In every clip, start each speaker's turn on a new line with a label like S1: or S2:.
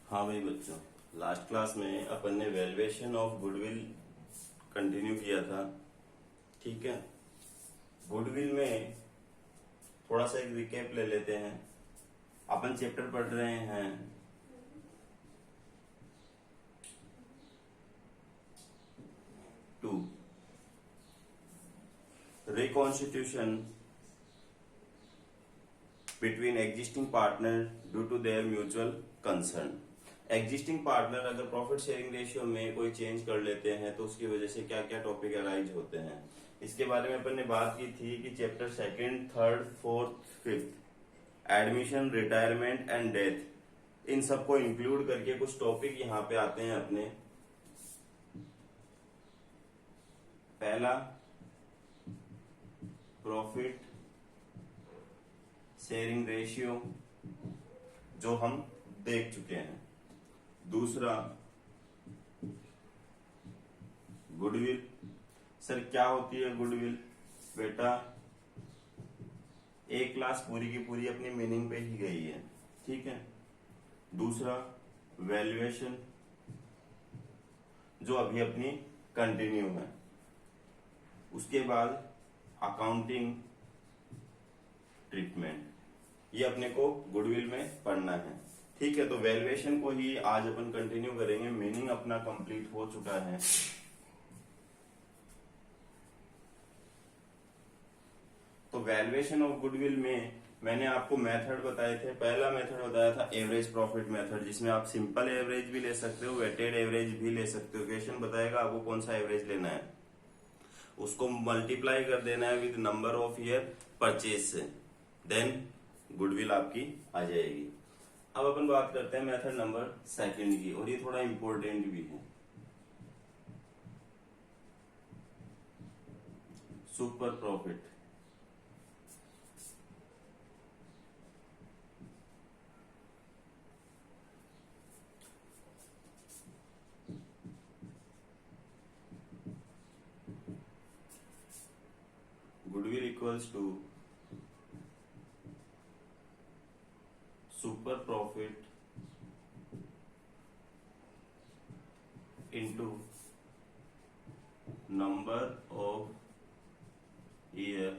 S1: हाँ भाई बच्चों, लास्ट क्लास में अपन ने वैल्यूएशन ऑफ गुडविल कंटिन्यू किया था। ठीक है, गुडविल में थोड़ा सा एक रिकैप ले लेते हैं। अपन चैप्टर पढ़ रहे हैं two, reconstitution between existing partner due to their mutual concern. Existing partner अगर प्रॉफिट शेयरिंग रेशियो में कोई चेंज कर लेते हैं तो उसकी वजह से क्या क्या टॉपिक अराइज होते हैं, इसके बारे में अपन ने बात की थी कि chapter second, third, fourth, fifth, admission, retirement and death, इन सबको इंक्लूड करके कुछ टॉपिक यहाँ पे आते हैं अपने। पहला, प्रॉफिट शेयरिंग रेशियो, जो हम देख चुके हैं। दूसरा, गुडविल। सर क्या होती है गुडविल? बेटा एक क्लास पूरी की पूरी अपनी मीनिंग पे ही गई है, ठीक है। दूसरा, वैल्यूएशन, जो अभी अपनी कंटिन्यू है। उसके बाद अकाउंटिंग ट्रीटमेंट, ये अपने को गुडविल में पढ़ना है, ठीक है। तो वैल्यूएशन को ही आज अपन कंटिन्यू करेंगे, मीनिंग अपना कंप्लीट हो चुका है। तो वैल्यूएशन ऑफ गुडविल में मैंने आपको मेथड बताए थे। पहला मेथड बताया था एवरेज प्रॉफिट मेथड, जिसमें आप सिंपल एवरेज भी ले सकते हो, वेटेड एवरेज भी ले सकते हो। क्वेश्चन बताएगा आपको कौन सा एवरेज लेना है, उसको मल्टीप्लाई कर देना है with number of year purchase से, देन गुडविल आपकी आ जाएगी। अब अपन बात करते हैं मेथड नंबर सेकंड की, और ये थोड़ा इंपॉर्टेंट भी है, super profit. Goodwill equals to super profit into number of year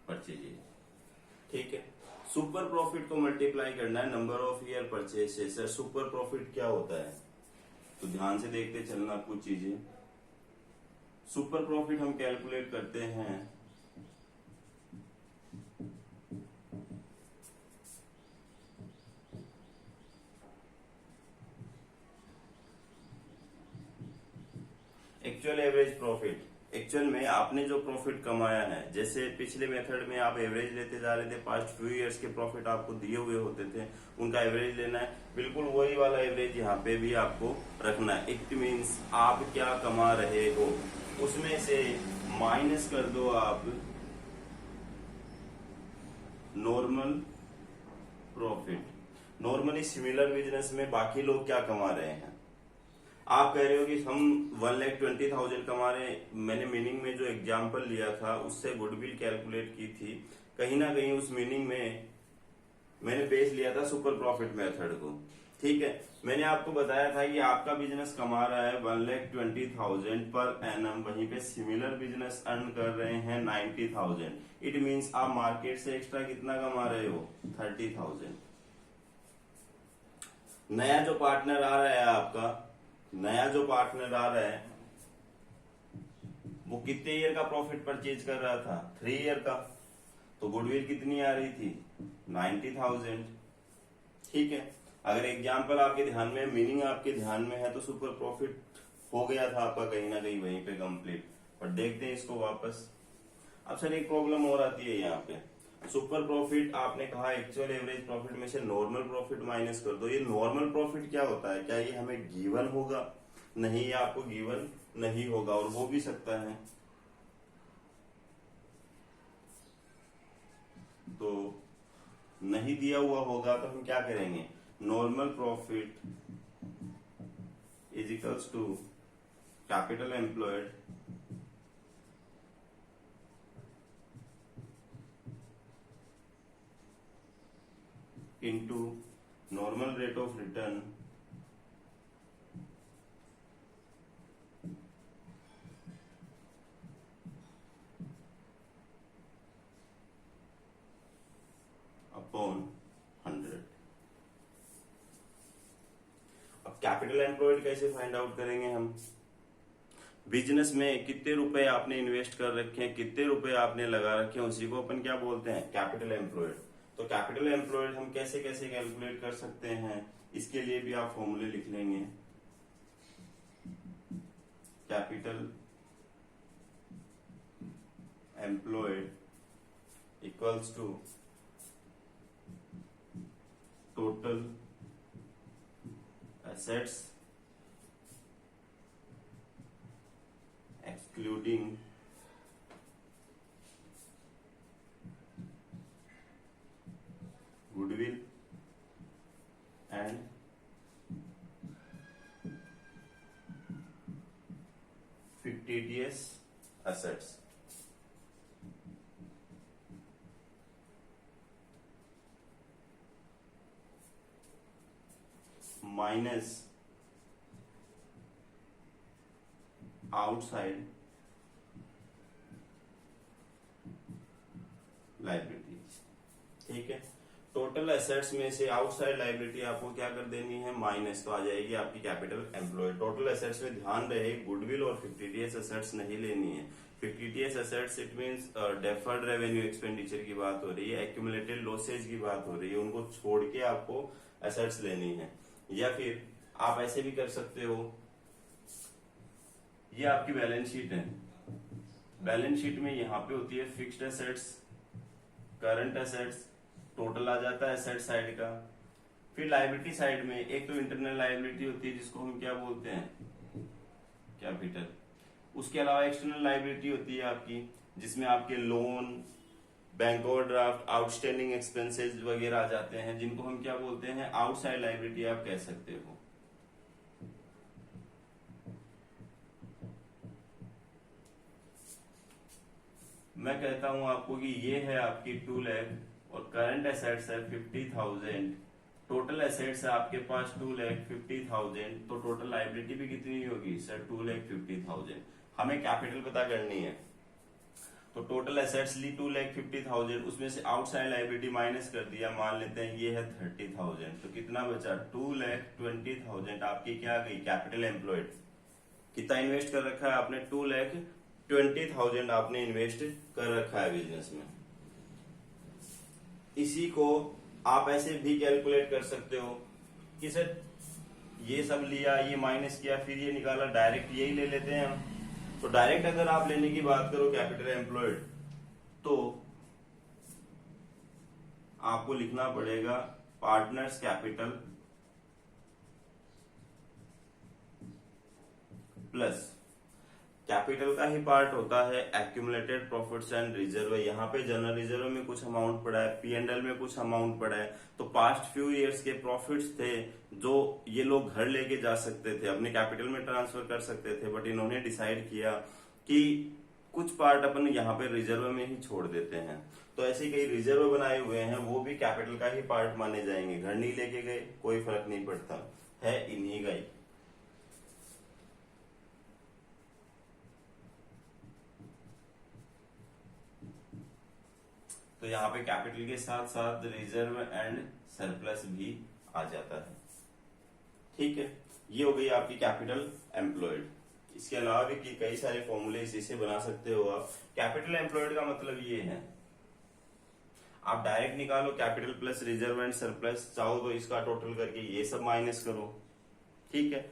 S1: purchase, ठीक है। सुपर प्रॉफिट को मल्टीप्लाई करना है नंबर ऑफ ईयर परचेज से। सर सुपर प्रॉफिट क्या होता है, तो ध्यान से देखते चलना कुछ चीजें। सुपर प्रॉफिट हम कैलकुलेट करते हैं एक्चुअल एवरेज प्रॉफिट। एक्चुअल में आपने जो प्रॉफिट कमाया है, जैसे पिछले मेथड में आप एवरेज लेते जा रहे थे, पास्ट फ्यू इयर्स के प्रॉफिट आपको दिए हुए होते थे, उनका एवरेज लेना है। बिल्कुल वही वाला एवरेज यहाँ पे भी आपको रखना है। इट मीन्स आप क्या कमा रहे हो उसमें से माइनस कर दो आप normal profit. Normally similar business में बाकी लोग क्या कमा रहे हैं, आप कह रहे हो कि हम 1,20,000 कमा रहे हैं। मैंने मीनिंग में जो एग्जांपल लिया था उससे गुडविल कैलकुलेट की थी, कहीं ना कहीं उस मीनिंग में मैंने बेस लिया था सुपर प्रॉफिट मेथड को, ठीक है। मैंने आपको बताया था कि आपका बिजनेस कमा रहा है 1,20,000 पर एनम, वहीं पे सिमिलर बिजनेस अर्न कर रहे हैं 90,000। इट मीन्स आप मार्केट से एक्स्ट्रा कितना कमा रहे हो, 30,000। नया जो पार्टनर आ रहा है आपका, नया जो पार्टनर आ रहा है वो कितने ईयर का प्रॉफिट परचेज कर रहा था, 3 ईयर का। तो गुडविल कितनी आ रही थी, 90,000, ठीक है। अगर एग्जांपल आपके ध्यान में, मीनिंग आपके ध्यान में है, तो सुपर प्रॉफिट हो गया था आपका कहीं ना कहीं वहीं पे कंप्लीट। पर देखते हैं इसको वापस। अब सर एक प्रॉब्लम और आती है यहाँ पे, सुपर प्रॉफिट आपने कहा एक्चुअल एवरेज प्रॉफिट में से नॉर्मल प्रॉफिट माइनस कर दो। ये नॉर्मल प्रॉफिट क्या होता है, क्या ये हमें गिवन होगा? नहीं, ये आपको गिवन नहीं होगा, और हो भी सकता है। तो नहीं दिया हुआ होगा तो हम क्या करेंगे, normal profit is equals to capital employed into normal rate of return upon 100। अब कैपिटल एम्प्लॉयड कैसे फाइंड आउट करेंगे हम? बिजनेस में कितने रुपए आपने इन्वेस्ट कर रखे हैं, कितने रुपए आपने लगा रखे हैं, उसी को अपन क्या बोलते हैं? Capital employed. तो कैपिटल एम्प्लॉयड हम कैसे कैसे कैलकुलेट कर सकते हैं, इसके लिए भी आप फॉर्मूले लिख लेंगे। Capital employed equals to total assets excluding goodwill and fictitious assets। Minus outside liability. ठीक है, टोटल एसेट्स में से आउटसाइड लाइबिलिटी आपको क्या कर देनी है? माइनस, तो आ जाएगी आपकी कैपिटल एम्प्लॉयड। टोटल एसेट्स में ध्यान रहे गुडविल और फिक्टिटियस एसेट्स नहीं लेनी है। Fictitious assets it means deferred revenue expenditure की बात हो रही है, एक्यूमुलेटेड लॉसेज की बात हो रही है, उनको छोड़ के आपको एसेट्स लेनी है। या फिर आप ऐसे भी कर सकते हो, ये आपकी बैलेंस शीट है, बैलेंस शीट में यहाँ पे होती है fixed assets, current assets, total आ जाता है एसेट साइड का। फिर लायबिलिटी साइड में एक तो इंटरनल लायबिलिटी होती है जिसको हम क्या बोलते हैं? कैपिटल। उसके अलावा एक्सटर्नल लायबिलिटी होती है आपकी, जिसमें आपके loan, bank overdraft, outstanding expenses वगैरह आ जाते हैं, जिनको हम क्या बोलते हैं? आउटसाइड लायबिलिटी आप कह सकते हो। मैं कहता हूं आपको कि ये है आपकी 2 लाख और करंट एसेट्स है 50,000, टोटल एसेट्स है आपके पास 2,50,000, तो टोटल लायबिलिटी भी कितनी होगी सर? 2,50,000। हमें कैपिटल पता करनी है, तो टोटल एसेट्स ली 2,50,000, उसमें से आउटसाइड लायबिलिटी माइनस कर दिया, मान लेते हैं ये है 30,000, तो कितना बचा? 2,20,000 आपकी क्या गई? Capital employed. कितना इन्वेस्ट कर रखा है आपने? 2,20,000 आपने इन्वेस्ट कर रखा है बिजनेस में। इसी को आप ऐसे भी कैलकुलेट कर सकते हो कि सर ये सब लिया, ये माइनस किया, फिर ये निकाला, डायरेक्ट यही ले लेते हैं हम। तो डायरेक्ट अगर आप लेने की बात करो कैपिटल एम्प्लॉयड, तो आपको लिखना पड़ेगा पार्टनर्स कैपिटल प्लस कैपिटल का ही पार्ट होता है एक्यूमुलेटेड प्रॉफिट्स एंड रिजर्व। यहाँ पे जनरल रिजर्व में कुछ अमाउंट पड़ा है, P&L में कुछ अमाउंट पड़ा है, तो पास्ट फ्यू इयर्स के प्रॉफिट्स थे जो ये लोग घर लेके जा सकते थे, अपने कैपिटल में ट्रांसफर कर सकते थे, बट इन्होंने डिसाइड किया कि कुछ पार्ट अपन यहाँ पे रिजर्व में ही छोड़ देते हैं। तो ऐसे कई रिजर्व बनाए हुए हैं, वो भी कैपिटल का ही पार्ट माने जाएंगे। घर नहीं लेके गए, कोई फर्क नहीं पड़ता, है इन्हीं का ही। तो यहाँ पे कैपिटल के साथ साथ रिजर्व एंड सरप्लस भी आ जाता है। ठीक है, ये हो गई आपकी कैपिटल एम्प्लॉयड। इसके अलावा भी कई सारे फॉर्मूले इसे बना सकते हो आप। कैपिटल एम्प्लॉयड का मतलब ये है, आप डायरेक्ट निकालो capital plus reserve and surplus, चाहो तो इसका टोटल करके ये सब माइनस करो। ठीक है,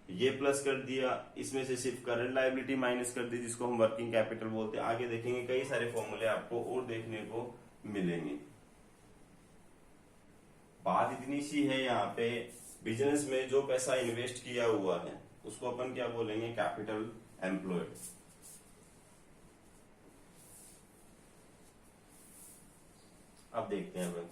S1: ये प्लस कर दिया, इसमें से सिर्फ करंट लायबिलिटी माइनस कर दी, जिसको हम वर्किंग कैपिटल बोलते हैं। आगे देखेंगे कई सारे फॉर्मूले आपको और देखने को मिलेंगे। बात इतनी सी है, यहाँ पे बिजनेस में जो पैसा इन्वेस्ट किया हुआ है उसको अपन क्या बोलेंगे? Capital employed. अब देखते हैं अपन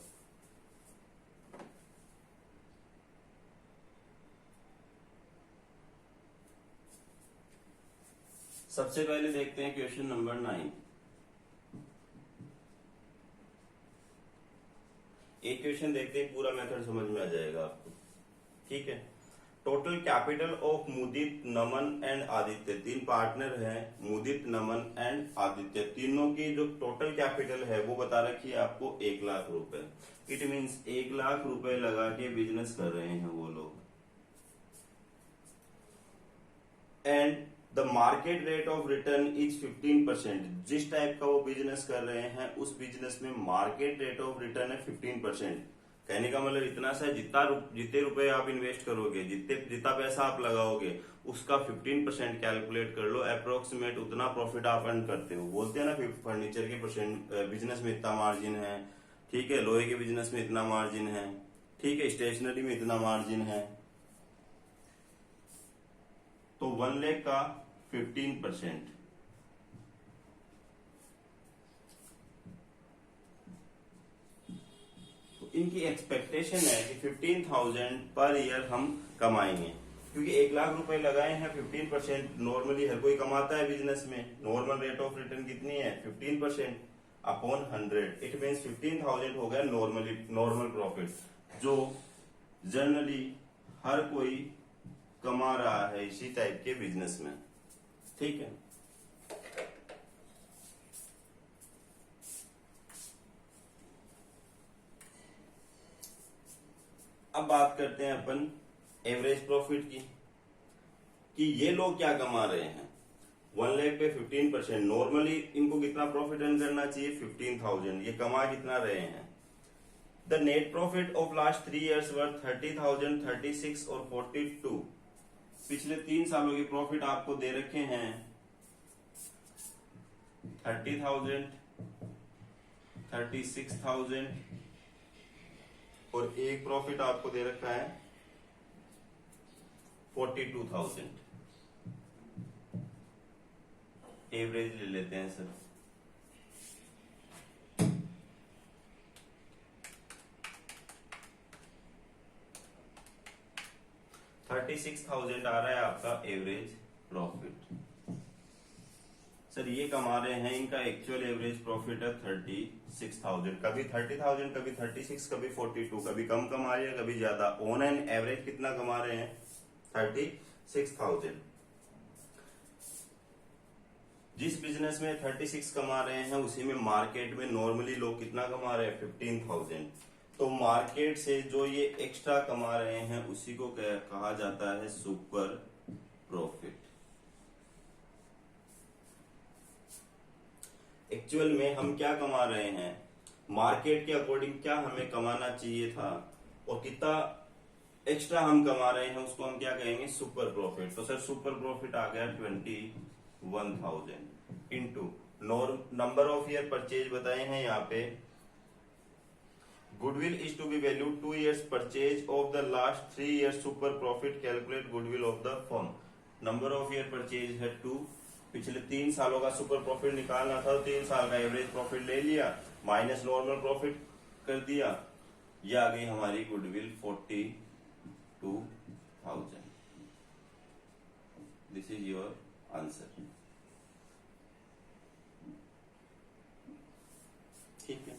S1: सबसे पहले देखते हैं क्वेश्चन नंबर 9। एक क्वेश्चन देखते ही पूरा मेथड समझ में आ जाएगा आपको। ठीक है, total capital of Mudit, Naman and Aditya, तीन पार्टनर हैं, मुदित, नमन एंड आदित्य, तीनों की जो टोटल कैपिटल है वो बता रखी है आपको 1,00,000 रुपए। इट मीन्स 1,00,000 रुपए लगा के बिजनेस कर रहे हैं वो लोग। And the market rate of return is 15%। जिस टाइप का वो बिजनेस कर रहे हैं उस बिजनेस में मार्केट रेट ऑफ रिटर्न है 15%। कहने का मतलब इतना सा, जितने रुपए आप इन्वेस्ट करोगे, जितना पैसा आप लगाओगे उसका 15% कैलकुलेट कर लो, अप्रोक्सीमेट उतना प्रॉफिट आप अर्न करते हो। बोलते हैं ना फर्नीचर के बिजनेस में इतना मार्जिन है, ठीक है, लोहे के बिजनेस में इतना मार्जिन है, ठीक है, स्टेशनरी में इतना मार्जिन है। तो 1,00,000 का 15%, तो इनकी एक्सपेक्टेशन है कि 15,000 पर ईयर हम कमाएंगे, क्योंकि 1,00,000 रुपए लगाए हैं। 15% नॉर्मली हर कोई कमाता है बिजनेस में। नॉर्मल रेट ऑफ रिटर्न कितनी है? 15% अपॉन 100। इट मीन्स 15,000 हो गया नॉर्मल प्रॉफिट, जो जनरली हर कोई कमा रहा है इसी टाइप के बिजनेस में। ठीक है, अब बात करते हैं अपन एवरेज प्रॉफिट की, कि ये लोग क्या कमा रहे हैं। 1,00,000 पे 15%, नॉर्मली इनको कितना प्रॉफिट अर्न करना चाहिए? 15,000। ये कमा कितना रहे हैं? The net profit of last 3 years वर 30,000, 36 और 42। पिछले 3 सालों के प्रॉफिट आपको दे रखे हैं 30,000, 36,000 और एक प्रॉफिट आपको दे रखा है 42,000। एवरेज ले लेते हैं सर। $36,000 आ रहा है आपका एवरेज प्रॉफिट। सर ये कमा रहे हैं, इनका एक्चुअल एवरेज प्रॉफिट है 36,000। कभी 30,000, कभी 36, कभी 42, कभी कम कमा रहे हैं, कभी ज्यादा। ऑन एन एवरेज कितना कमा रहे हैं? 36,000। जिस बिजनेस में 36 कमा रहे हैं उसी में मार्केट में नॉर्मली लोग कितना कमा रहे हैं? 15,000। तो मार्केट से जो ये एक्स्ट्रा कमा रहे हैं उसी को कहा जाता है सुपर प्रॉफिट। एक्चुअल में हम क्या कमा रहे हैं, मार्केट के अकॉर्डिंग क्या हमें कमाना चाहिए था और कितना एक्स्ट्रा हम कमा रहे हैं, उसको हम क्या कहेंगे? Super profit. तो सर सुपर प्रॉफिट आ गया 21,000 into number of year purchase बताए हैं यहाँ पे। Goodwill is to be value 2 years purchase of the last 3 years super profit, calculate goodwill of the firm. Number of year purchase है 2, पिछले 3 सालों का सुपर प्रॉफिट निकालना था, तो 3 साल का एवरेज प्रॉफिट ले लिया, माइनस नॉर्मल प्रॉफिट कर दिया, ये आ गई हमारी goodwill 42,000। This is your answer. ठीक है,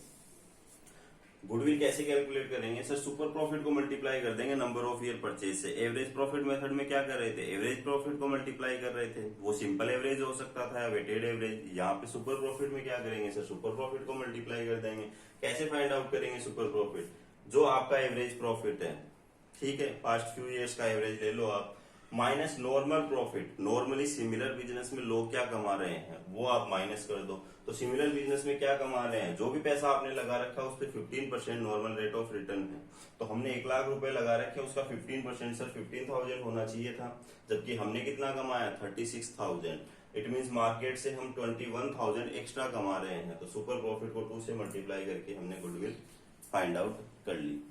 S1: गुडविल कैसे कैलकुलेट करेंगे? सर सुपर प्रॉफिट को मल्टीप्लाई कर देंगे नंबर ऑफ ईयर परचेज से। एवरेज प्रॉफिट मेथड में क्या कर रहे थे? एवरेज प्रॉफिट को मल्टीप्लाई कर रहे थे, वो सिंपल एवरेज हो सकता था या वेटेड एवरेज। यहाँ पे सुपर प्रॉफिट में क्या करेंगे? सर सुपर प्रॉफिट को मल्टीप्लाई कर देंगे। कैसे फाइंड आउट करेंगे सुपर प्रॉफिट? जो आपका एवरेज प्रॉफिट है, ठीक है, पास्ट फ्यू ईयर्स का एवरेज ले लो आप, minus normal profit. Normally similar business में लोग क्या कमा रहे हैं वो आप माइनस कर दो। तो सिमिलर बिजनेस में क्या कमा रहे हैं, जो भी पैसा आपने लगा रखा है उस पर 15% नॉर्मल रेट ऑफ रिटर्न है। तो हमने 1,00,000 रुपए लगा रखे, उसका 15% सर 15,000 होना चाहिए था, जबकि हमने कितना कमाया? 36,000। इट मीन्स मार्केट से हम 21,000 एक्स्ट्रा कमा रहे हैं। तो सुपर प्रॉफिट को 2 से मल्टीप्लाई करके हमने गुडविल फाइंड आउट कर ली।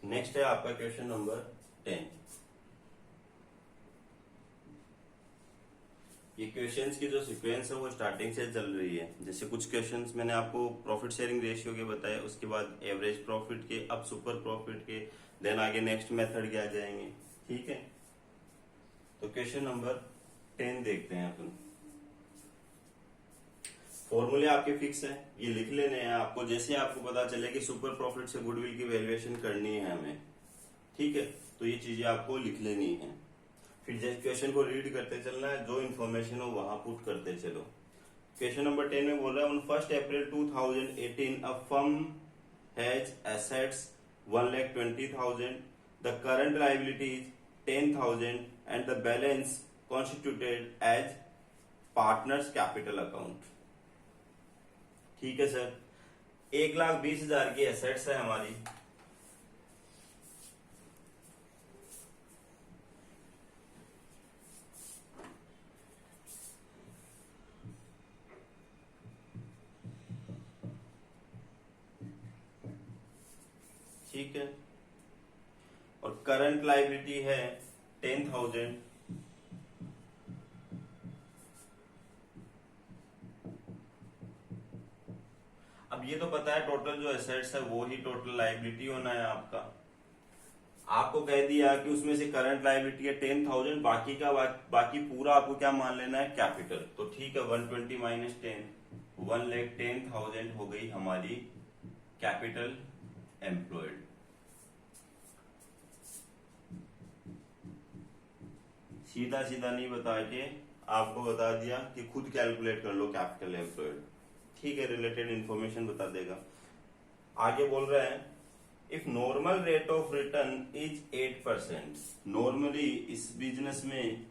S1: नेक्स्ट है आपका क्वेश्चन नंबर 10। ये क्वेश्चंस की जो सीक्वेंस है वो स्टार्टिंग से चल रही है। जैसे कुछ क्वेश्चंस मैंने आपको प्रॉफिट शेयरिंग रेशियो के बताए, उसके बाद एवरेज प्रॉफिट के, अब सुपर प्रॉफिट के, देन आगे नेक्स्ट मेथड के आ जाएंगे। ठीक है, तो क्वेश्चन नंबर 10 देखते हैं अपन। फॉर्मूले आपके फिक्स है, ये लिख लेने हैं आपको। जैसे आपको पता चले कि सुपर प्रॉफिट से गुडविल की वैल्यूएशन करनी है हमें, ठीक है, तो ये चीजें आपको लिख लेनी है। फिर जैसे क्वेश्चन को रीड करते चलना है, जो इन्फॉर्मेशन हो वहां पुट करते चलो। क्वेश्चन नंबर 10 में बोल रहा है, on 1 April 2018 a firm has assets 1,20,000, the current liabilities 10,000 and the balance constituted as partners capital account. ठीक है सर, 1,20,000 की एसेट्स है हमारी, ठीक है, और करंट लायबिलिटी है 10,000। अब ये तो पता है टोटल जो एसेट्स है वो ही टोटल लायबिलिटी होना है आपका। आपको कह दिया कि उसमें से करंट लायबिलिटी है 10,000, बाकी का बाकी पूरा आपको क्या मान लेना है, कैपिटल। तो ठीक है, 120 माइनस 10, 1,10,000 हो गई हमारी कैपिटल एम्प्लॉयड। सीधा सीधा नहीं बता के आपको बता दिया कि खुद कैलकुलेट कर लो कैपिटल एम्प्लॉयड। ठीक है, रिलेटेड इंफॉर्मेशन बता देगा। आगे बोल रहे हैं, if normal rate of return is 8%, normally इस बिजनेस में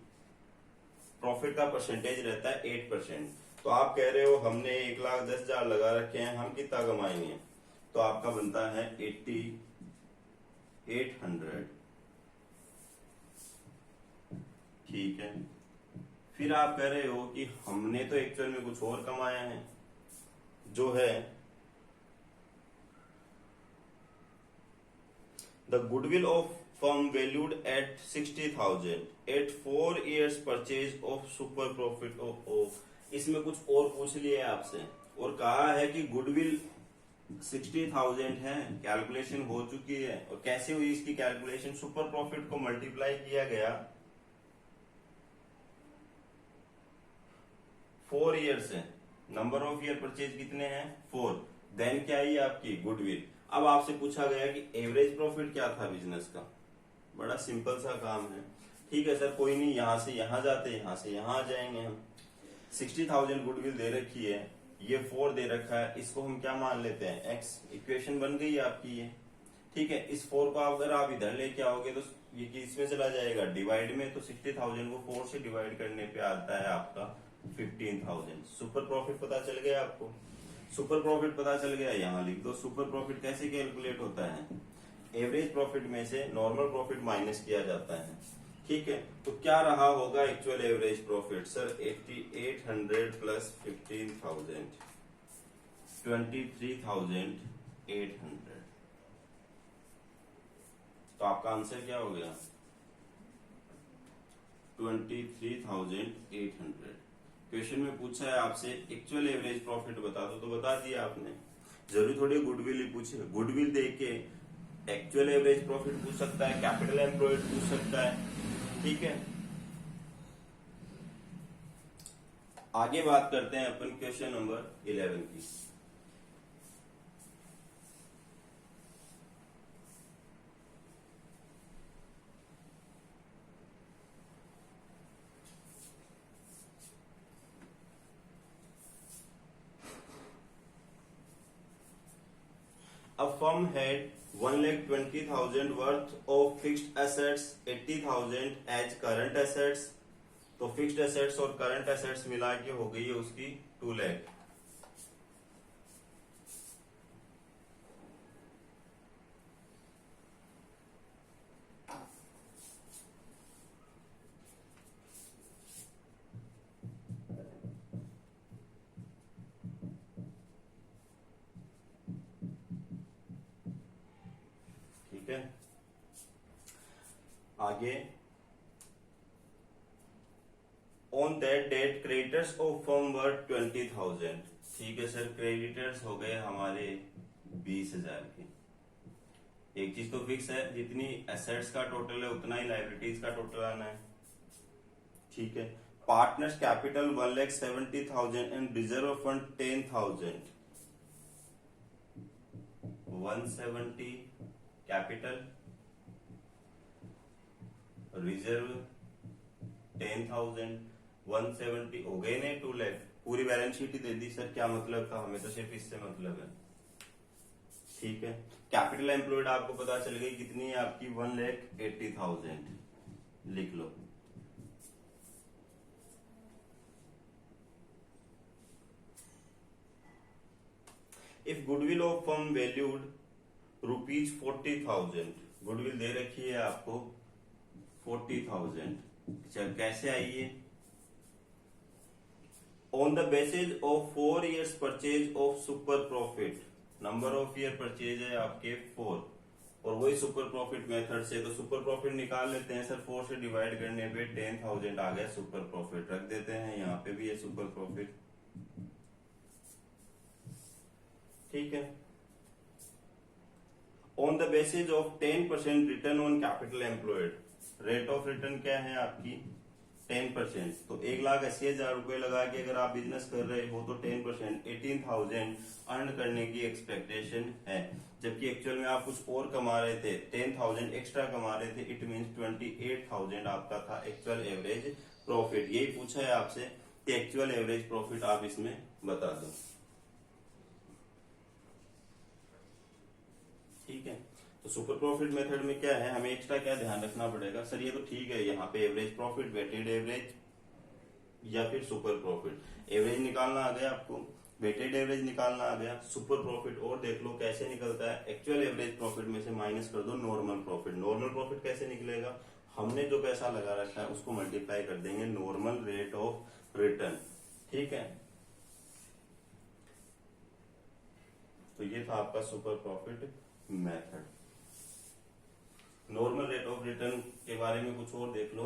S1: प्रॉफिट का परसेंटेज रहता है 8%। तो आप कह रहे हो हमने 1,10,000 लगा रखे हैं, हम कितना कमाएंगे, तो आपका बनता है 8,800। ठीक है, फिर आप कह रहे हो कि हमने तो एक्चुअल में कुछ और कमाया है, जो है the goodwill of firm valued at 60,000 at 4 years purchase of super profit of. इसमें कुछ और पूछ लिया आपसे और कहा है कि गुडविल 60,000 है, कैलकुलेशन हो चुकी है। और कैसे हुई इसकी कैलकुलेशन, सुपर प्रॉफिट को मल्टीप्लाई किया गया 4 years से, नंबर ऑफ ईयर परचेज कितने हैं 4, देन क्या आई आपकी गुडविल। अब आपसे पूछा गया कि एवरेज प्रॉफिट क्या था बिजनेस का। बड़ा सिंपल सा काम है। ठीक है सर, कोई नहीं, यहां से यहां जाते, यहां से यहां आ जाएंगे हम। 60,000 गुडविल दे रखी है, ये 4 दे रखा है, इसको हम क्या मान लेते हैं, एक्स। इक्वेशन बन गई आपकी ये। ठीक है, इस 4 को अगर आप इधर लेके आओगे तो ये इसमें चला जाएगा डिवाइड में, तो 60,000 को 4 से डिवाइड करने पे आता है आपका 15,000। सुपर प्रॉफिट पता चल गया आपको। सुपर प्रॉफिट पता चल गया, यहां लिख दो। सुपर प्रॉफिट कैसे कैलकुलेट होता है, एवरेज प्रॉफिट में से नॉर्मल प्रॉफिट माइनस किया जाता है। ठीक है, तो क्या रहा होगा actual average profit sir, 8,800 plus 15,000, 23,800। तो आपका आंसर क्या हो गया, 23,800। क्वेश्चन में पूछा है आपसे एक्चुअल एवरेज प्रॉफिट बता दो, तो बता दिया आपने। जरूरी थोड़ी गुडविल ही पूछे, गुडविल देख के एक्चुअल एवरेज प्रॉफिट पूछ सकता है, कैपिटल एम्प्लॉयड पूछ सकता है। ठीक है, आगे बात करते हैं अपन क्वेश्चन नंबर 11 की। A firm had 1,20,000 worth of fixed assets, 80,000 as current assets। तो फिक्स्ड एसेट्स और करंट एसेट्स मिला के हो गई है उसकी 2 लाख। ठीक है, आगे on that date creditors of firm were 20,000। ठीक है सर, क्रेडिटर्स हो गए हमारे 20,000 के। एक चीज तो फिक्स है, जितनी एसेट्स का टोटल है उतना ही लाइबिलिटीज का टोटल आना है। ठीक है, partners capital 1,70,000 and reserve fund 10,000। 170 capital, reserve 10,000, 170 हो गए ने 2 लाख। पूरी बैलेंस शीट ही दे दी सर, क्या मतलब था, हमें तो सिर्फ इससे मतलब है। ठीक है, कैपिटल एम्प्लॉयड आपको पता चल गई कितनी है आपकी, 1,80,000 लिख लो। If goodwill of firm valued ₹40,000, goodwill दे रखी है आपको 40,000। चल कैसे आई है, on the basis of 4 years purchase of super profit. Number of year purchase है आपके 4, और वही सुपर प्रॉफिट मेथड से, तो सुपर प्रॉफिट निकाल लेते हैं सर। 4 से डिवाइड करने पे 10,000 आ गया सुपर प्रॉफिट, रख देते हैं यहाँ पे भी ये सुपर प्रॉफिट। ठीक है, on the basis of 10% return on capital employed, rate of return क्या है आपकी 10%। तो 1,80,000 रुपए लगा के अगर आप बिजनेस कर रहे हो तो 10% 18,000 अर्न करने की एक्सपेक्टेशन है, जबकि एक्चुअल में आप कुछ और कमा रहे थे, 10,000 एक्स्ट्रा कमा रहे थे। इट मीन्स 28,000 आपका था एक्चुअल एवरेज प्रॉफिट। यही पूछा है आपसे कि एक्चुअल एवरेज प्रॉफिट आप इसमें बता दो। ठीक है, तो सुपर प्रॉफिट मेथड में क्या है, हमें एक्स्ट्रा क्या ध्यान रखना पड़ेगा सर, ये तो ठीक है, यहाँ पे एवरेज प्रॉफिट, वेटेड एवरेज या फिर सुपर प्रॉफिट। एवरेज निकालना आ गया आपको, वेटेड एवरेज निकालना आ गया, सुपर प्रॉफिट और देख लो कैसे निकलता है। एक्चुअल एवरेज प्रॉफिट में से माइनस कर दो नॉर्मल प्रॉफिट। नॉर्मल प्रॉफिट कैसे निकलेगा, हमने जो पैसा लगा रखा है उसको मल्टीप्लाई कर देंगे नॉर्मल रेट ऑफ रिटर्न। ठीक है, तो ये था आपका super profit method. Normal rate of return के बारे में कुछ और देख लो।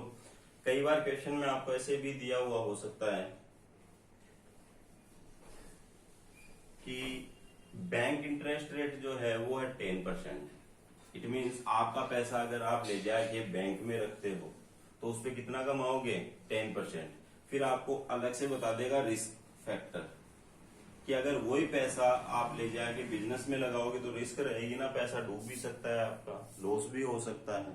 S1: कई बार क्वेश्चन में आपको ऐसे भी दिया हुआ हो सकता है कि बैंक इंटरेस्ट रेट जो है वो है 10%। इट मीन्स आपका पैसा अगर आप ले जाके बैंक में रखते हो तो उस पर कितना कमाओगे 10%। फिर आपको अलग से बता देगा रिस्क फैक्टर कि अगर वही पैसा आप ले जाके बिजनेस में लगाओगे तो रिस्क रहेगी ना, पैसा डूब भी सकता है, आपका लॉस भी हो सकता है।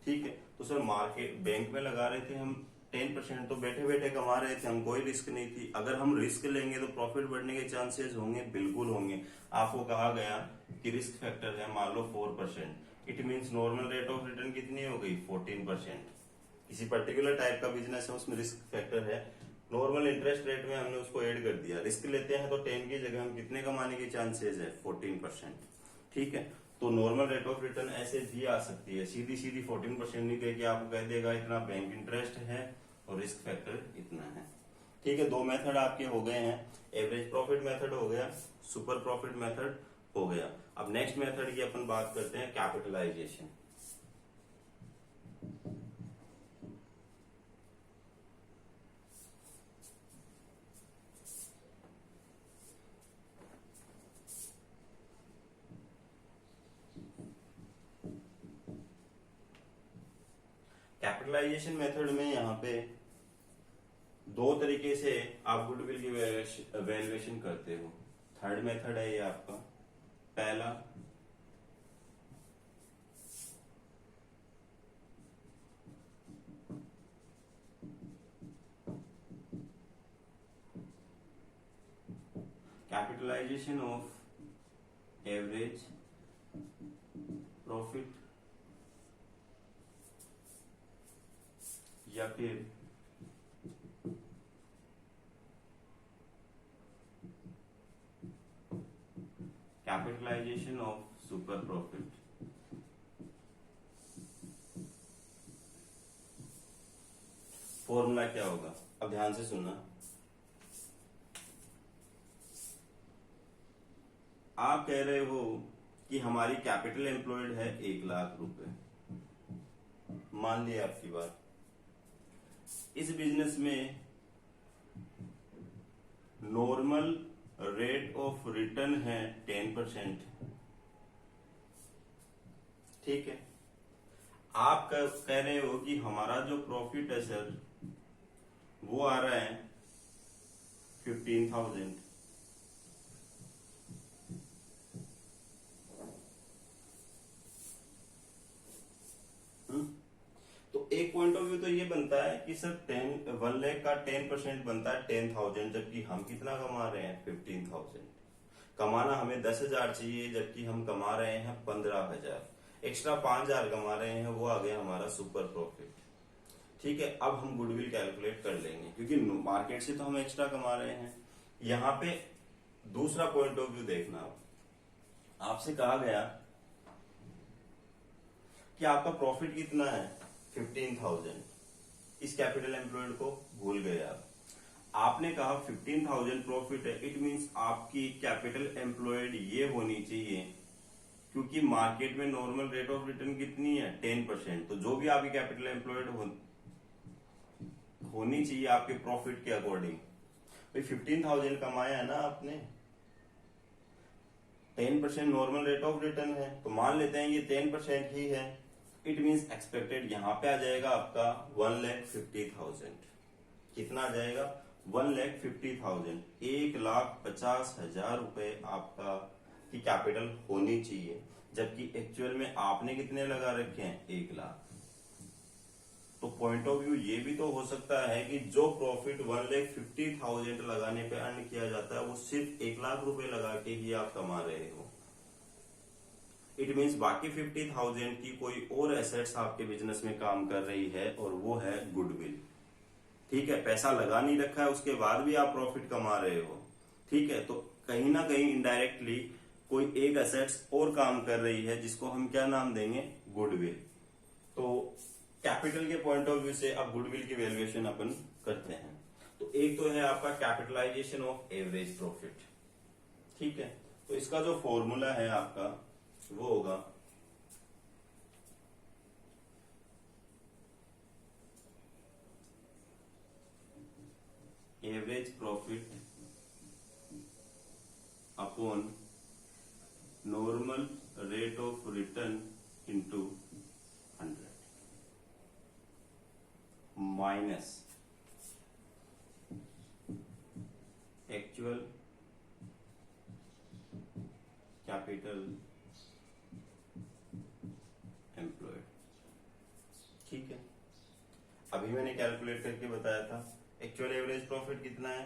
S1: ठीक है, तो सर मार्केट बैंक में लगा रहे थे हम 10%, तो बैठे बैठे कमा रहे थे हम, कोई रिस्क नहीं थी। अगर हम रिस्क लेंगे तो प्रॉफिट बढ़ने के चांसेस होंगे, बिल्कुल होंगे। आपको कहा गया कि रिस्क फैक्टर है मान लो 4%। It means normal rate of return कितनी हो गई 14%। किसी पर्टिकुलर टाइप का बिजनेस है उसमें रिस्क फैक्टर है, नॉर्मल इंटरेस्ट रेट में हमने उसको ऐड कर दिया। रिस्क लेते हैं तो 10 की जगह हम कितने कमाने की चांसेस है 14%। ठीक है, तो नॉर्मल रेट ऑफ रिटर्न ऐसे भी आ सकती है, सीधी सीधी 14% नहीं देके आपको कह देगा इतना बैंक इंटरेस्ट है और रिस्क फैक्टर इतना है। ठीक है, 2 मेथड आपके हो गए हैं, एवरेज प्रॉफिट मेथड हो गया, सुपर प्रॉफिट मेथड हो गया। अब नेक्स्ट मेथड की अपन बात करते हैं कैपिटलाइजेशन। कैपिटलाइजेशन मेथड में यहाँ पे 2 तरीके से आप गुडविल की वैल्यूएशन करते हो। थर्ड मेथड है ये आपका। पहला, कैपिटलाइजेशन ऑफ एवरेज प्रॉफिट या फिर capitalisation of super profit. Formula क्या होगा, अब ध्यान से सुनना। आप कह रहे हो कि हमारी कैपिटल एम्प्लॉयड है 1 लाख रुपए, मान लिया आपकी बात। इस बिजनेस में नॉर्मल रेट ऑफ रिटर्न है 10%। ठीक है, आप कह रहे हो कि हमारा जो प्रॉफिट है सर वो आ रहा है 15,000। तो एक पॉइंट ऑफ व्यू तो ये बनता है कि सर 1 लाख का 10% बनता है 10,000, जबकि हम कितना कमा रहे हैं 15,000। कमाना हमें 10,000 चाहिए, जबकि हम कमा रहे हैं 15,000। एक्स्ट्रा 5,000 कमा रहे हैं, वो आ गया हमारा सुपर प्रॉफिट। ठीक है, अब हम गुडविल कैलकुलेट कर लेंगे, क्योंकि मार्केट से तो हम एक्स्ट्रा कमा रहे हैं। यहाँ पे दूसरा पॉइंट ऑफ व्यू देखना, आपसे कहा गया कि आपका प्रॉफिट कितना है 15,000। इस कैपिटल एम्प्लॉयड को भूल गए आप। आपने कहा 15,000 प्रॉफिट है, इट मींस आपकी कैपिटल एम्प्लॉयड ये होनी चाहिए, क्योंकि मार्केट में नॉर्मल रेट ऑफ रिटर्न कितनी है 10%। तो जो भी आपकी कैपिटल एम्प्लॉयड होनी चाहिए आपके प्रॉफिट के अकॉर्डिंग। भाई 15,000 कमाया है ना आपने, 10% नॉर्मल रेट ऑफ रिटर्न है, तो मान लेते हैं ये 10% ही है। इट मींस एक्सपेक्टेड यहाँ पे आ जाएगा आपका 1,50,000। कितना आ जाएगा 1,50,000। 1,50,000 रुपए आपका की कैपिटल होनी चाहिए, जबकि एक्चुअल में आपने कितने लगा रखे हैं 1 लाख। तो पॉइंट ऑफ व्यू ये भी तो हो सकता है कि जो प्रॉफिट 1,50,000 लगाने पे अर्न किया जाता है वो सिर्फ 1 लाख रुपए लगा के ही आप कमा रहे हो। इट मीन्स बाकी 50,000 की कोई और एसेट्स आपके बिजनेस में काम कर रही है, और वो है गुडविल। ठीक है, पैसा लगा नहीं रखा है, उसके बाद भी आप प्रॉफिट कमा रहे हो। ठीक है, तो कहीं ना कहीं इनडायरेक्टली कोई एक एसेट्स और काम कर रही है, जिसको हम क्या नाम देंगे गुडविल। तो कैपिटल के पॉइंट ऑफ व्यू से अब गुडविल की वैल्यूएशन अपन करते हैं। तो एक तो है आपका कैपिटलाइजेशन ऑफ एवरेज प्रॉफिट। ठीक है, तो इसका जो फॉर्मूला है आपका वो होगा average profit upon normal rate of return into 100 minus actual capital employed. ठीक है, अभी मैंने कैलकुलेट करके बताया था एक्चुअल एवरेज प्रॉफिट कितना है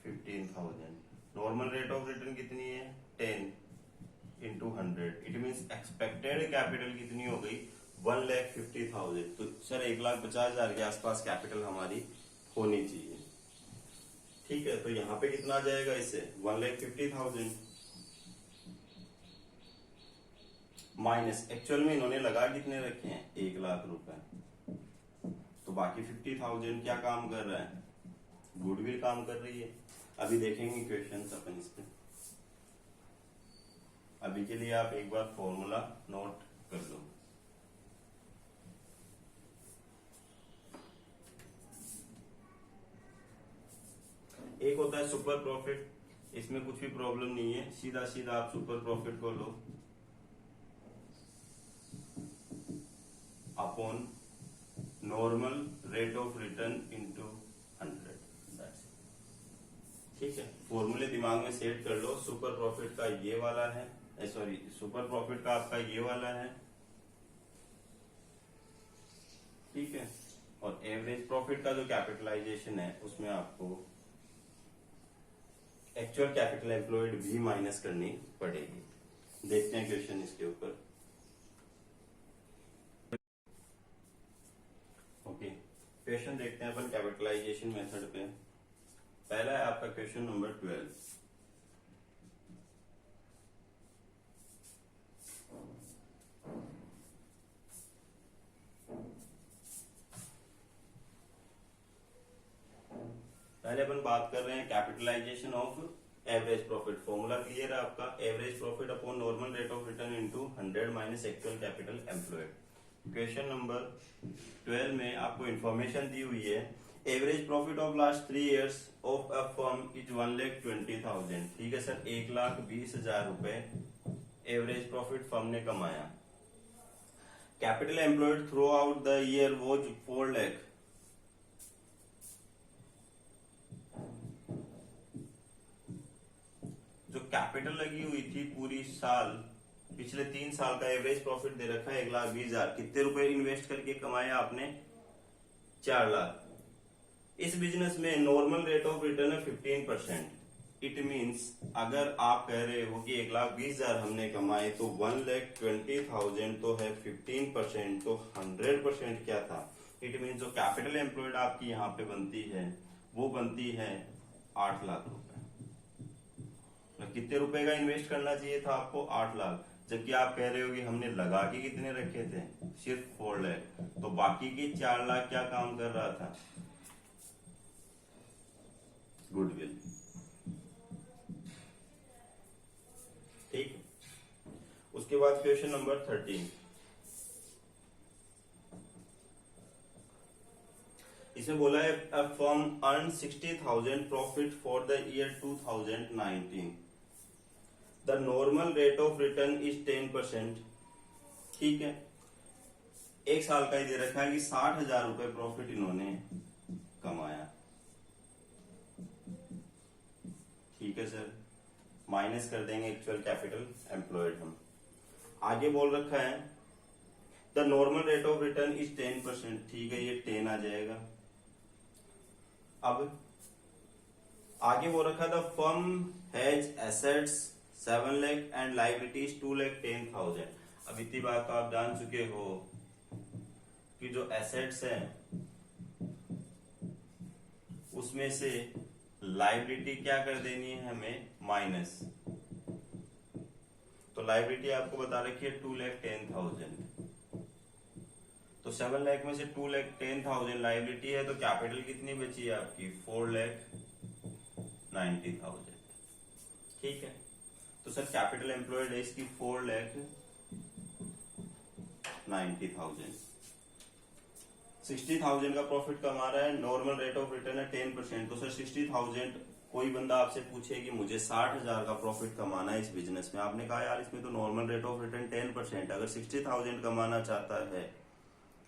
S1: 15,000। नॉर्मल रेट ऑफ रिटर्न कितनी है 10 into 100। It means expected capital कितनी हो गई 1,50,000। तो सर 1,50,000 के आसपास कैपिटल हमारी होनी चाहिए। ठीक है, तो यहाँ पे कितना आ जाएगा इससे 1,50,000 माइनस एक्चुअल में इन्होंने लगा कितने रखे हैं 1 लाख रुपए। तो बाकी 50,000 क्या काम कर रहा है गुडविल काम कर रही है। अभी देखेंगे क्वेश्चन अपन इस पे। अभी के लिए आप एक बार फॉर्मूला नोट कर लो। एक होता है सुपर प्रॉफिट, इसमें कुछ भी प्रॉब्लम नहीं है, सीधा सीधा आप सुपर प्रॉफिट को लो upon normal rate of return into 100। ठीक है, फॉर्मूले दिमाग में सेट कर लो। सुपर प्रॉफिट का ये वाला है, सॉरी सुपर प्रॉफिट का आपका ये वाला है। ठीक है, और एवरेज प्रॉफिट का जो कैपिटलाइजेशन है उसमें आपको एक्चुअल कैपिटल एम्प्लॉयड भी माइनस करनी पड़ेगी। देखते हैं क्वेश्चन इसके ऊपर। ओके, क्वेश्चन देखते हैं अपन कैपिटलाइजेशन मेथड पे। पहला है आपका क्वेश्चन नंबर 12। पहले अपन बात कर रहे हैं capitalisation of average profit. Formula clear है आपका, average profit upon normal rate of return into 100 minus actual capital employed. Question number 12 में आपको इंफॉर्मेशन दी हुई है, average profit of last 3 years of a firm is 1,20,000। ठीक है सर, 1,20,000 रुपए एवरेज प्रॉफिट फर्म ने कमाया। Capital employed through out the year was 4 lakh. जो कैपिटल लगी हुई थी पूरी साल, पिछले 3 साल का एवरेज प्रॉफिट दे रखा है 1,20,000। कितने रुपए इन्वेस्ट करके कमाया आपने? 4 लाख। इस बिजनेस में नॉर्मल रेट ऑफ रिटर्न है 15%। इट मींस अगर आप कह रहे हो कि 1,20,000 हमने कमाए तो 1,20,000 तो है 15%, तो 100% क्या था? इट मींस जो कैपिटल एम्प्लॉयड आपकी यहाँ पे बनती है वो बनती है 8 लाख रुपए। कितने रुपए का इन्वेस्ट करना चाहिए था आपको? 8 लाख। जबकि आप कह रहे हो कि हमने लगा के कितने रखे थे? सिर्फ 4 लाख। तो बाकी के 4 लाख क्या काम कर रहा था? गुडविल। ठीक। उसके बाद क्वेश्चन नंबर 13। इसमें बोला है a firm earn 60,000 profit for the year 2019। The normal rate of return is 10%। ठीक है, 1 साल का ही दे रखा है कि 60,000 रुपए प्रॉफिट इन्होंने कमाया। ठीक है सर, माइनस कर देंगे एक्चुअल कैपिटल एम्प्लॉयड हम। आगे बोल रखा है the normal rate of return is 10%। ठीक है, ये 10 आ जाएगा। अब आगे बोल रखा the firm has assets 7 lakh and liabilities 2,10,000। अब इतनी बात तो आप जान चुके हो कि जो एसेट्स है उसमें से लाइबिलिटी क्या कर देनी है हमें? माइनस। तो लाइबिलिटी आपको बता रखी है 2,10,000। तो 7 लाख में से 2,10,000 लाइबिलिटी है, तो कैपिटल कितनी बची है आपकी? 4,90,000। ठीक है, तो सर कैपिटल एम्प्लॉयड है इसकी 4,90,000। 60,000 का प्रॉफिट कमा रहा है, नॉर्मल रेट ऑफ रिटर्न है 10%। तो सर 60,000, कोई बंदा आपसे पूछे कि मुझे 60,000 का प्रॉफिट कमाना है इस बिजनेस में, आपने कहा यार इसमें तो नॉर्मल रेट ऑफ रिटर्न 10%। अगर 60,000 कमाना चाहता है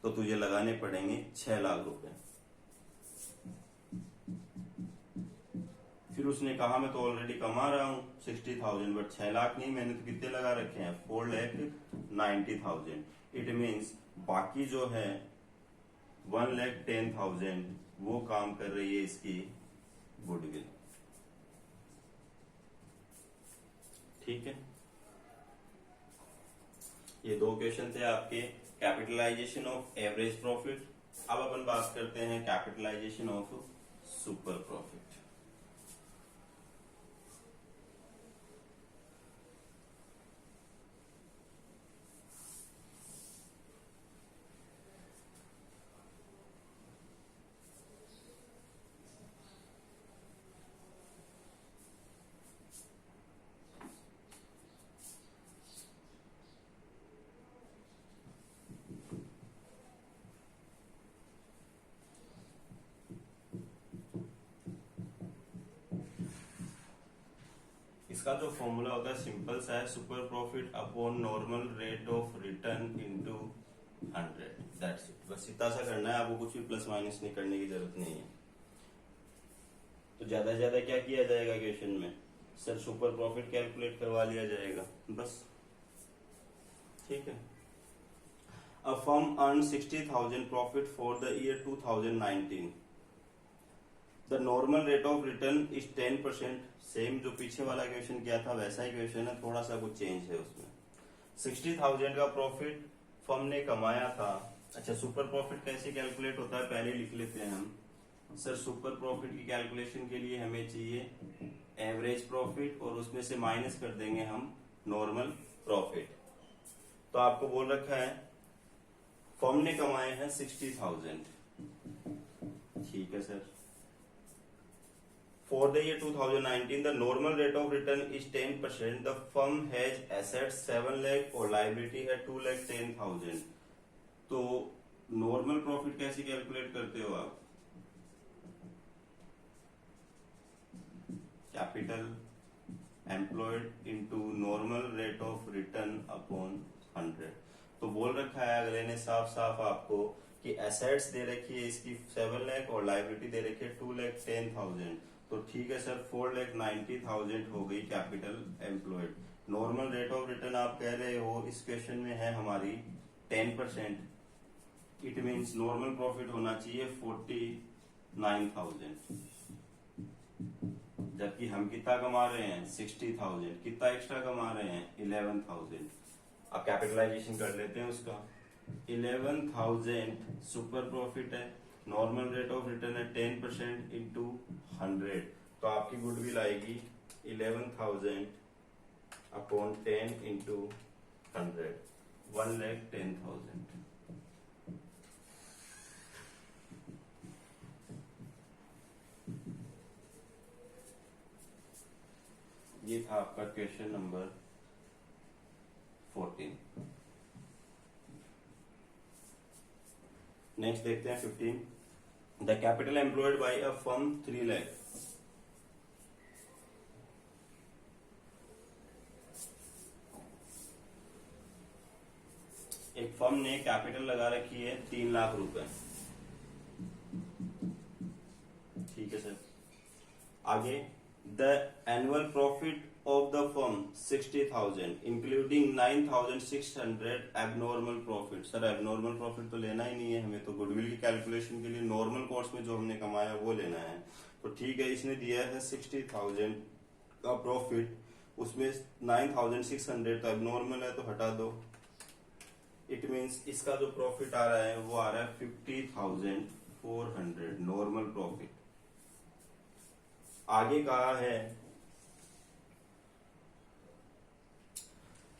S1: तो तुझे लगाने पड़ेंगे 6 लाख रुपए। फिर उसने कहा मैं तो ऑलरेडी कमा रहा हूं 60,000, बट 6 लाख नहीं, मैंने तो कितने लगा रखे हैं? 4,90,000। इट मीन्स बाकी जो है 1,10,000 वो काम कर रही है इसकी गुडविल। ठीक है, ये 2 क्वेश्चन थे आपके कैपिटलाइजेशन ऑफ एवरेज प्रॉफिट। अब अपन बात करते हैं कैपिटलाइजेशन ऑफ सुपर प्रॉफिट। इसका जो फॉर्मूला होता है सिंपल सा है, super profit upon normal rate of return into 100। That's it. बस इतना सा करना है आपको, कुछ भी प्लस माइनस नहीं करने की जरूरत नहीं है। तो ज्यादा से ज्यादा क्या किया जाएगा क्वेश्चन में? सर सुपर प्रॉफिट कैलकुलेट करवा लिया जाएगा बस। ठीक है, a firm earn 60,000 profit for the year 2019। The normal rate of return is 10%। Same जो पीछे वाला क्वेश्चन किया था वैसा ही क्वेश्चन है, थोड़ा सा कुछ चेंज है उसमें। 60,000 का प्रॉफिट फर्म ने कमाया था। अच्छा, सुपर प्रॉफिट कैसे कैलकुलेट होता है पहले लिख लेते हैं हम। सर सुपर प्रॉफिट की कैलकुलेशन के लिए हमें चाहिए एवरेज प्रॉफिट और उसमें से माइनस कर देंगे हम नॉर्मल प्रॉफिट। तो आपको बोल रखा है फर्म ने कमाए हैं 60,000। ठीक है sir, for the year 2019 the normal rate of return is 10%। the firm has assets 7 lakh और liability है 2,10,000। तो तो नॉर्मल प्रॉफिट कैसे कैलकुलेट करते हो आप? Capital employed into normal rate of return upon 100। तो बोल रखा है अगले ने साफ साफ आपको कि एसेट्स दे रखी है इसकी 7 लाख और लाइबिलिटी दे रखी है 2,10,000। तो ठीक है सर, 4,90,000 हो गई capital employed. Normal rate of return आप कह रहे हो इस क्वेश्चन में है हमारी 10%। इट मीन्स नॉर्मल प्रॉफिट होना चाहिए 49,000, जबकि हम कितना कमा रहे हैं 60,000। कितना एक्स्ट्रा कमा रहे हैं 11,000। अब कैपिटलाइजेशन कर लेते हैं उसका। 11,000 सुपर प्रॉफिट है, नॉर्मल रेट ऑफ रिटर्न है 10% इंटू 100। तो आपकी गुडविल आएगी 11,000 अपॉन 10 इंटू 100, 1,10,000। ये था आपका क्वेश्चन नंबर 14। नेक्स्ट देखते हैं 15। The capital employed by a firm 3 lakh. एक फर्म ने कैपिटल लगा रखी है 3 लाख रुपए। ठीक है सर। आगे the annual profit of the firm 60,000 including 9,600 abnormal profit. Sir abnormal profit तो लेना ही नहीं है हमें, तो गुडविल की कैलकुलेशन के लिए नॉर्मल कॉस्ट में जो हमने कमाया वो लेना है। तो ठीक है, इसने दिया है 60,000 का प्रॉफिट, उसमें 9,600 तो एबनॉर्मल है तो हटा दो। इट मीन्स इसका जो प्रॉफिट आ रहा है वो आ रहा है 50,400 नॉर्मल प्रॉफिट। आगे कहा है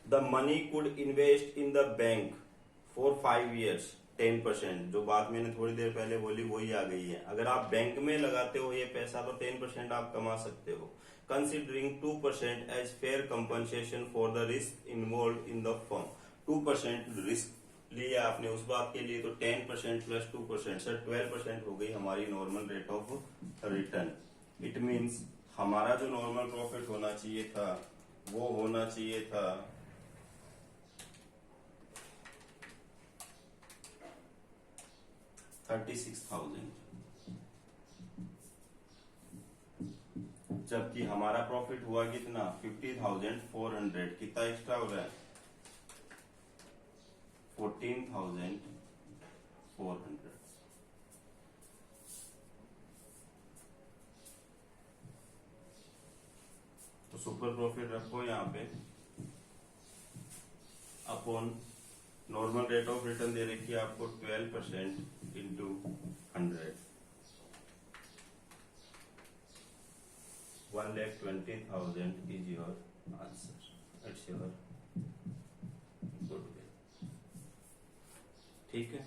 S1: the money could invest in the bank for 5 years 10%। जो बात मैंने थोड़ी देर पहले बोली वही आ गई है। अगर आप बैंक में लगाते हो ये पैसा तो 10% आप कमा सकते हो। Considering 2% as fair compensation for the risk involve in the firm. 2% risk लिया आपने उस बात के लिए, तो 10% प्लस 2% सर 12% हो गई हमारी normal rate of return. It means हमारा जो नॉर्मल प्रॉफिट होना चाहिए था वो होना चाहिए था 36,000, जबकि हमारा प्रॉफिट हुआ कितना 50,400। कितना एक्स्ट्रा हो रहा है 14,400। तो सुपर प्रॉफिट रखो यहाँ पे upon normal rate of return दे रखी है आपको 12% into 100, 1,20,000 is your answer. It's your goodwill. ठीक है।